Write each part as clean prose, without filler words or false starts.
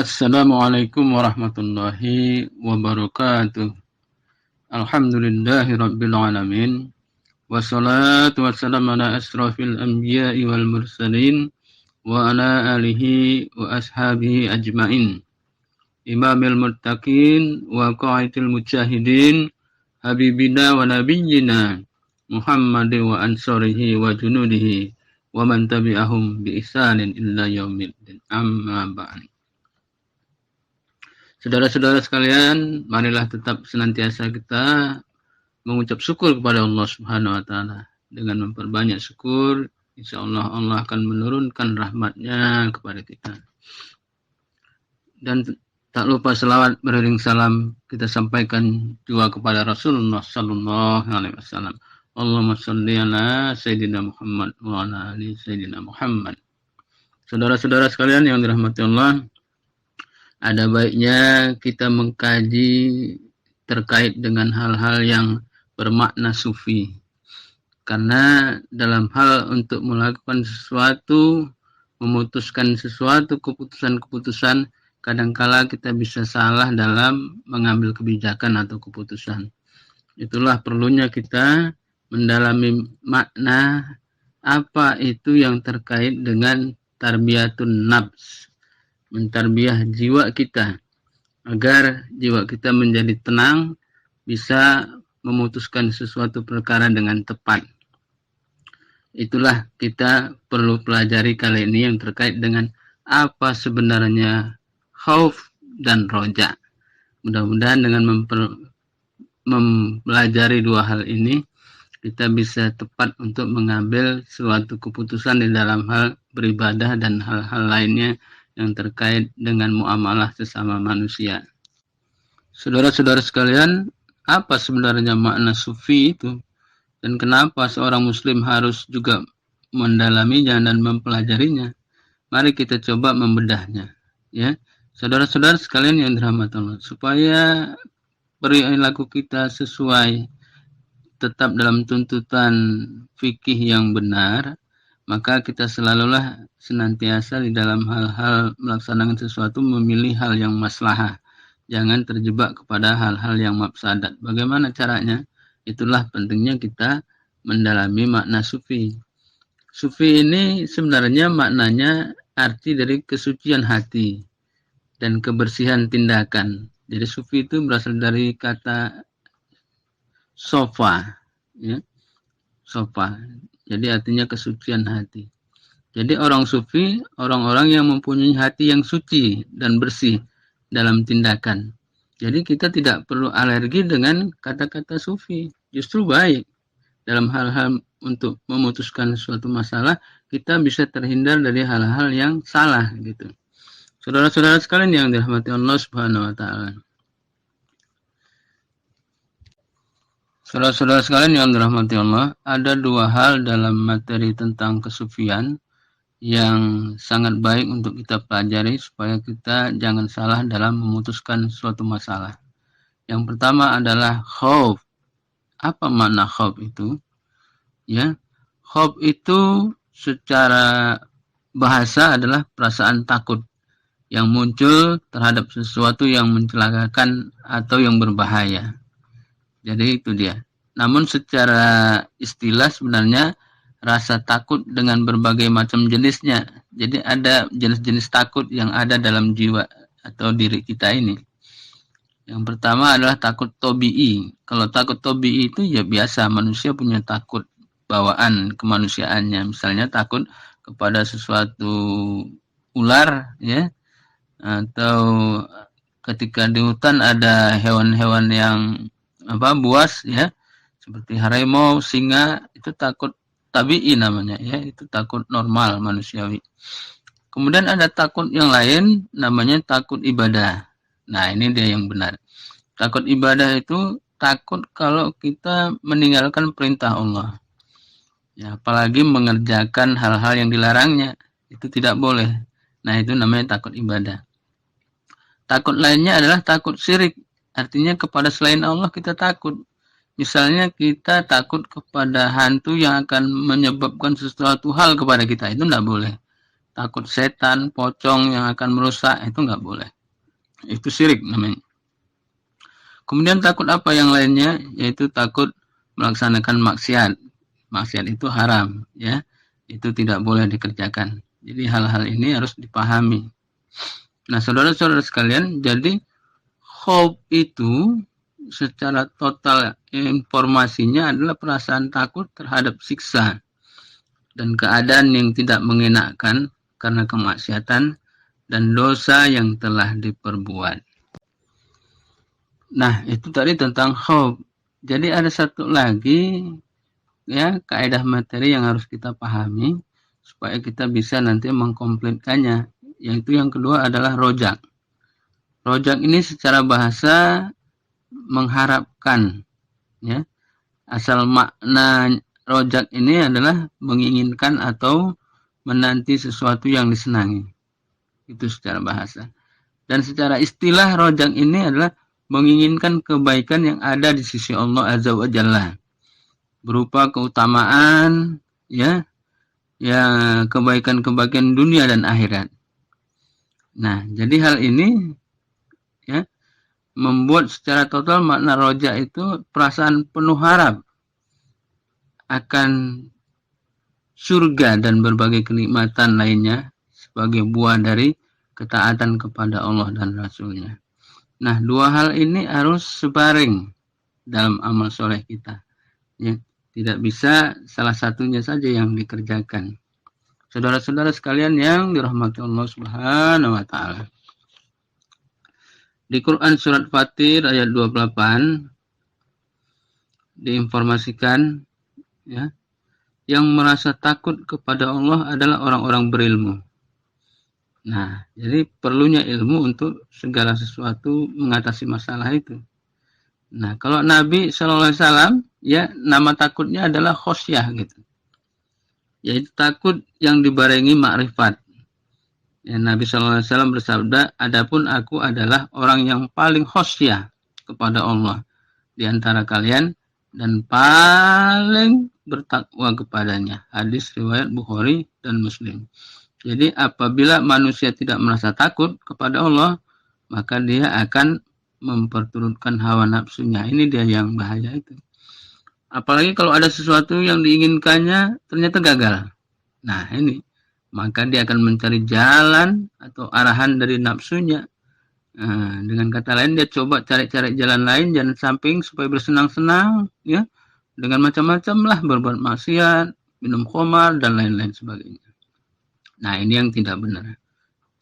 Assalamualaikum warahmatullahi wabarakatuh. Alhamdulillahi rabbil alamin. Wassalatu wassalamu ala asrafil anbiya'i wal mursalin wa ala alihi wa ashabihi ajmain. Imamil muttaqin wa qa'idil mujahidin habibina wa nabiyyina Muhammadin wa ansarihi wa junudihi wa man tabi'ahum bi ihsanin illa yaumiddin. Amma ba'd. Saudara-saudara sekalian, marilah tetap senantiasa kita mengucap syukur kepada Allah Subhanahu wa taala. Dengan memperbanyak syukur, insyaallah Allah akan menurunkan rahmat-Nya kepada kita. Dan tak lupa selawat beriring salam kita sampaikan juga kepada Rasulullah sallallahu alaihi wasallam. Allahumma shalli ala sayyidina Muhammad wa ala ali sayyidina Muhammad. Saudara-saudara sekalian yang dirahmati Allah, ada baiknya kita mengkaji terkait dengan hal-hal yang bermakna sufi. Karena dalam hal untuk melakukan sesuatu, memutuskan sesuatu keputusan-keputusan, kadangkala kita bisa salah dalam mengambil kebijakan atau keputusan. Itulah perlunya kita mendalami makna apa itu yang terkait dengan tarbiyatun nafs. Mentarbiah jiwa kita agar jiwa kita menjadi tenang, bisa memutuskan sesuatu perkara dengan tepat. Itulah kita perlu pelajari kali ini yang terkait dengan apa sebenarnya khauf dan roja. Mudah-mudahan dengan mempelajari dua hal ini kita bisa tepat untuk mengambil suatu keputusan di dalam hal beribadah dan hal-hal lainnya yang terkait dengan muamalah sesama manusia. Saudara-saudara sekalian, apa sebenarnya makna sufi itu? Dan kenapa seorang muslim harus juga mendalaminya dan mempelajarinya? Mari kita coba membedahnya. Ya, saudara-saudara sekalian yang dirahmati Allah, supaya perilaku kita sesuai tetap dalam tuntutan fikih yang benar, maka kita selalulah senantiasa di dalam hal-hal melaksanakan sesuatu memilih hal yang maslahah. Jangan terjebak kepada hal-hal yang mafsadat. Bagaimana caranya? Itulah pentingnya kita mendalami makna sufi. Sufi ini sebenarnya maknanya arti dari kesucian hati dan kebersihan tindakan. Jadi sufi itu berasal dari kata sofa, ya. Sofa. Jadi artinya kesucian hati. Jadi orang sufi, orang-orang yang mempunyai hati yang suci dan bersih dalam tindakan. Jadi kita tidak perlu alergi dengan kata-kata sufi. Justru baik dalam hal-hal untuk memutuskan suatu masalah, kita bisa terhindar dari hal-hal yang salah gitu. Saudara-saudara sekalian yang dirahmati Allah Subhanahu wa taala. Saudara-saudara sekalian yang dirahmati Allah, ada dua hal dalam materi tentang kesufian yang sangat baik untuk kita pelajari supaya kita jangan salah dalam memutuskan suatu masalah. Yang pertama adalah khauf. Apa makna khauf itu? Ya, khauf itu secara bahasa adalah perasaan takut yang muncul terhadap sesuatu yang mencelakakan atau yang berbahaya. Jadi itu dia. Namun secara istilah sebenarnya rasa takut dengan berbagai macam jenisnya. Jadi ada jenis-jenis takut yang ada dalam jiwa atau diri kita ini. Yang pertama adalah takut tobi'i. Kalau takut tobi'i itu ya biasa, manusia punya takut bawaan kemanusiaannya. Misalnya takut kepada sesuatu ular, ya, atau ketika di hutan ada hewan-hewan yang buas, ya, seperti harimau, singa, itu takut tabi'i namanya, ya, itu takut normal manusiawi. Kemudian ada takut yang lain namanya takut ibadah. Nah, ini dia yang benar. Takut ibadah itu takut kalau kita meninggalkan perintah Allah. Ya, apalagi mengerjakan hal-hal yang dilarangnya, itu tidak boleh. Nah, itu namanya takut ibadah. Takut lainnya adalah takut syirik. Artinya kepada selain Allah kita takut. Misalnya kita takut kepada hantu yang akan menyebabkan sesuatu hal kepada kita. Itu tidak boleh. takut setan, pocong yang akan merusak, itu nggak boleh. Itu syirik namanya. Kemudian takut apa yang lainnya, yaitu takut melaksanakan maksiat. Maksiat itu haram, ya. Itu tidak boleh dikerjakan. Jadi hal-hal ini harus dipahami. Nah, saudara-saudara sekalian, jadi khauf itu secara total informasinya adalah perasaan takut terhadap siksa dan keadaan yang tidak mengenakkan karena kemaksiatan dan dosa yang telah diperbuat. Nah, itu tadi tentang khauf. Jadi ada satu lagi ya kaidah materi yang harus kita pahami supaya kita bisa nanti mengkomplitkannya, yaitu yang kedua adalah rojak. Rojak ini secara bahasa mengharapkan, ya. Asal makna rojak ini adalah menginginkan atau menanti sesuatu yang disenangi. Itu secara bahasa. Dan secara istilah rojak ini adalah menginginkan kebaikan yang ada di sisi Allah Azza wa Jalla. Berupa keutamaan, ya kebaikan-kebaikan dunia dan akhirat. Nah, jadi hal ini ya membuat secara total makna roja itu perasaan penuh harap akan surga dan berbagai kenikmatan lainnya sebagai buah dari ketaatan kepada Allah dan Rasul-Nya. Nah, dua hal ini harus sebaring dalam amal soleh kita. Ya, tidak bisa salah satunya saja yang dikerjakan. Saudara-saudara sekalian yang dirahmati Allah Subhanahu wa taala. Di Quran surat Fatir ayat 28 diinformasikan ya, yang merasa takut kepada Allah adalah orang-orang berilmu. Nah, jadi perlunya ilmu untuk segala sesuatu mengatasi masalah itu. Nah, kalau Nabi SAW, ya nama takutnya adalah khosyah gitu. Yaitu takut yang dibarengi makrifat. Ya, Nabi SAW bersabda, adapun aku adalah orang yang paling khosyah kepada Allah di antara kalian dan paling bertakwa kepadanya. Hadis riwayat Bukhari dan Muslim. Jadi apabila manusia tidak merasa takut kepada Allah, maka dia akan memperturutkan hawa nafsunya. Ini dia yang bahaya itu. Apalagi kalau ada sesuatu yang diinginkannya ternyata gagal. Nah ini, maka dia akan mencari jalan atau arahan dari nafsunya. Nah, dengan kata lain dia coba cari-cari jalan lain, jalan samping supaya bersenang-senang, ya, dengan macam-macam lah, berbuat maksiat, minum khamar dan lain-lain sebagainya. Nah ini yang tidak benar.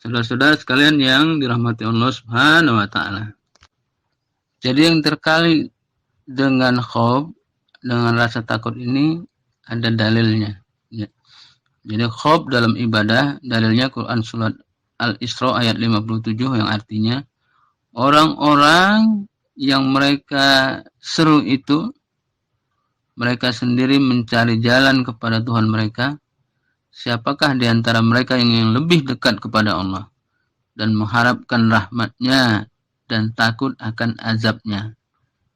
Saudara-saudara sekalian yang dirahmati Allah Subhanahu wa taala. Jadi yang terkait dengan khauf, dengan rasa takut ini ada dalilnya. Ya. Jadi khauf dalam ibadah, dalilnya Quran surat Al-Isra ayat 57 yang artinya orang-orang yang mereka seru itu, mereka sendiri mencari jalan kepada Tuhan mereka. Siapakah di antara mereka yang lebih dekat kepada Allah dan mengharapkan rahmat-Nya dan takut akan azab-Nya.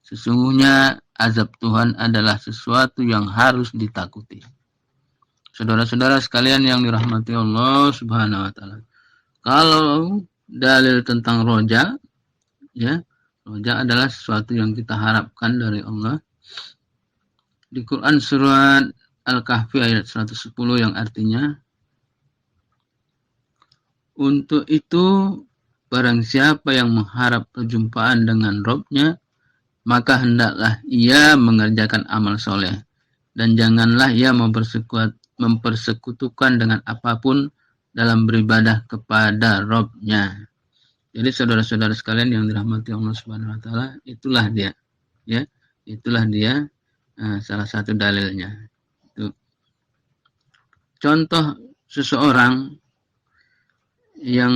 Sesungguhnya azab Tuhan adalah sesuatu yang harus ditakuti. Saudara-saudara sekalian yang dirahmati Allah Subhanahu wa taala. Kalau dalil tentang roja, ya, roja adalah sesuatu yang kita harapkan dari Allah. Di Quran surat Al-Kahfi ayat 110 yang artinya, untuk itu barang siapa yang mengharap perjumpaan dengan Rabb-Nya, maka hendaklah ia mengerjakan amal soleh, dan janganlah ia mempersekutukan dengan apapun dalam beribadah kepada Rabb-Nya. Jadi saudara-saudara sekalian yang dirahmati Allah Subhanahu wa taala, itulah dia, ya, itulah dia salah satu dalilnya. Itu contoh seseorang yang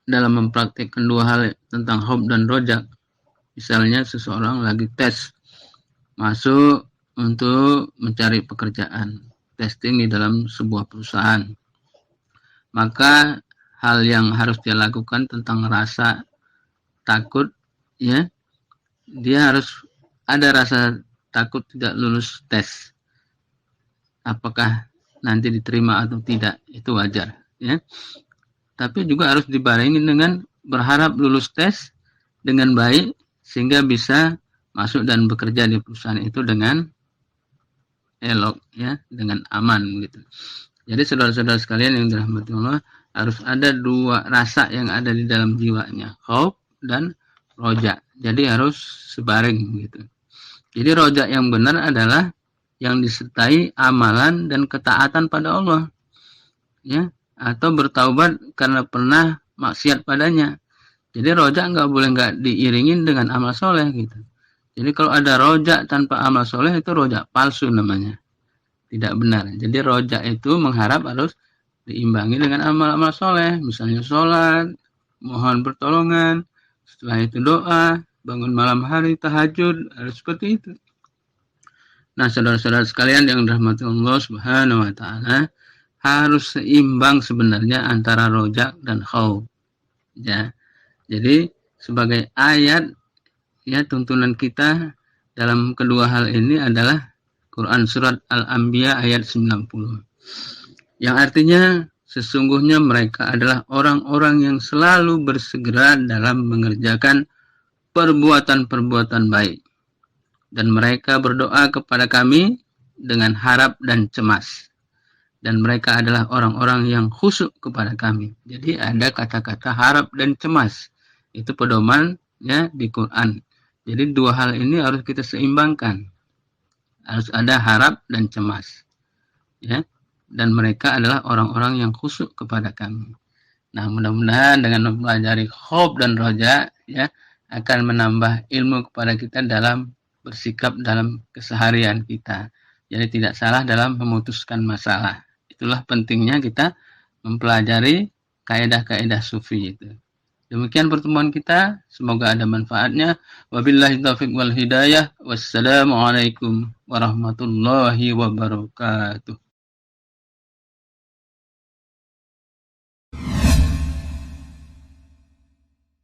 dalam mempraktikkan dua hal tentang khauf dan rojak. Misalnya seseorang lagi tes masuk untuk mencari pekerjaan, testing di dalam sebuah perusahaan. Maka hal yang harus dia lakukan tentang rasa takut, ya, dia harus ada rasa takut tidak lulus tes. Apakah nanti diterima atau tidak, itu wajar. ya. Tapi juga harus dibarengi dengan berharap lulus tes dengan baik sehingga bisa masuk dan bekerja di perusahaan itu dengan elok, ya, dengan aman gitu. Jadi saudara-saudara sekalian yang dirahmati Allah, harus ada dua rasa yang ada di dalam jiwanya, khauf dan roja. Jadi harus sebaring gitu. Jadi roja yang benar adalah yang disertai amalan dan ketaatan pada Allah, ya, atau bertaubat karena pernah maksiat padanya. Jadi roja nggak diiringin dengan amal soleh gitu. Jadi kalau ada roja tanpa amal soleh itu roja palsu namanya, tidak benar. Jadi roja itu mengharap harus diimbangi dengan amal-amal soleh, misalnya sholat, mohon pertolongan, setelah itu doa, bangun malam hari, tahajud, harus seperti itu. Nah, saudara-saudara sekalian yang dirahmati Allah Subhanahu wa taala, harus seimbang sebenarnya antara roja dan khauf. Ya. Jadi sebagai ayat, ya, tuntunan kita dalam kedua hal ini adalah Quran surat Al-Anbiya ayat 90. Yang artinya sesungguhnya mereka adalah orang-orang yang selalu bersegera dalam mengerjakan perbuatan-perbuatan baik. Dan mereka berdoa kepada kami dengan harap dan cemas. Dan mereka adalah orang-orang yang khusyuk kepada kami. Jadi ada kata-kata harap dan cemas. Itu pedoman, ya, di Quran. Jadi dua hal ini harus kita seimbangkan. Harus ada harap dan cemas. Ya. Dan mereka adalah orang-orang yang khusyuk kepada kami. Nah, mudah-mudahan dengan mempelajari khauf dan roja, ya, akan menambah ilmu kepada kita dalam bersikap dalam keseharian kita. Jadi tidak salah dalam memutuskan masalah. Itulah pentingnya kita mempelajari kaidah-kaidah sufi itu. Demikian pertemuan kita, semoga ada manfaatnya. Wabillahi taufiq wal hidayah. Wassalamualaikum warahmatullahi wabarakatuh.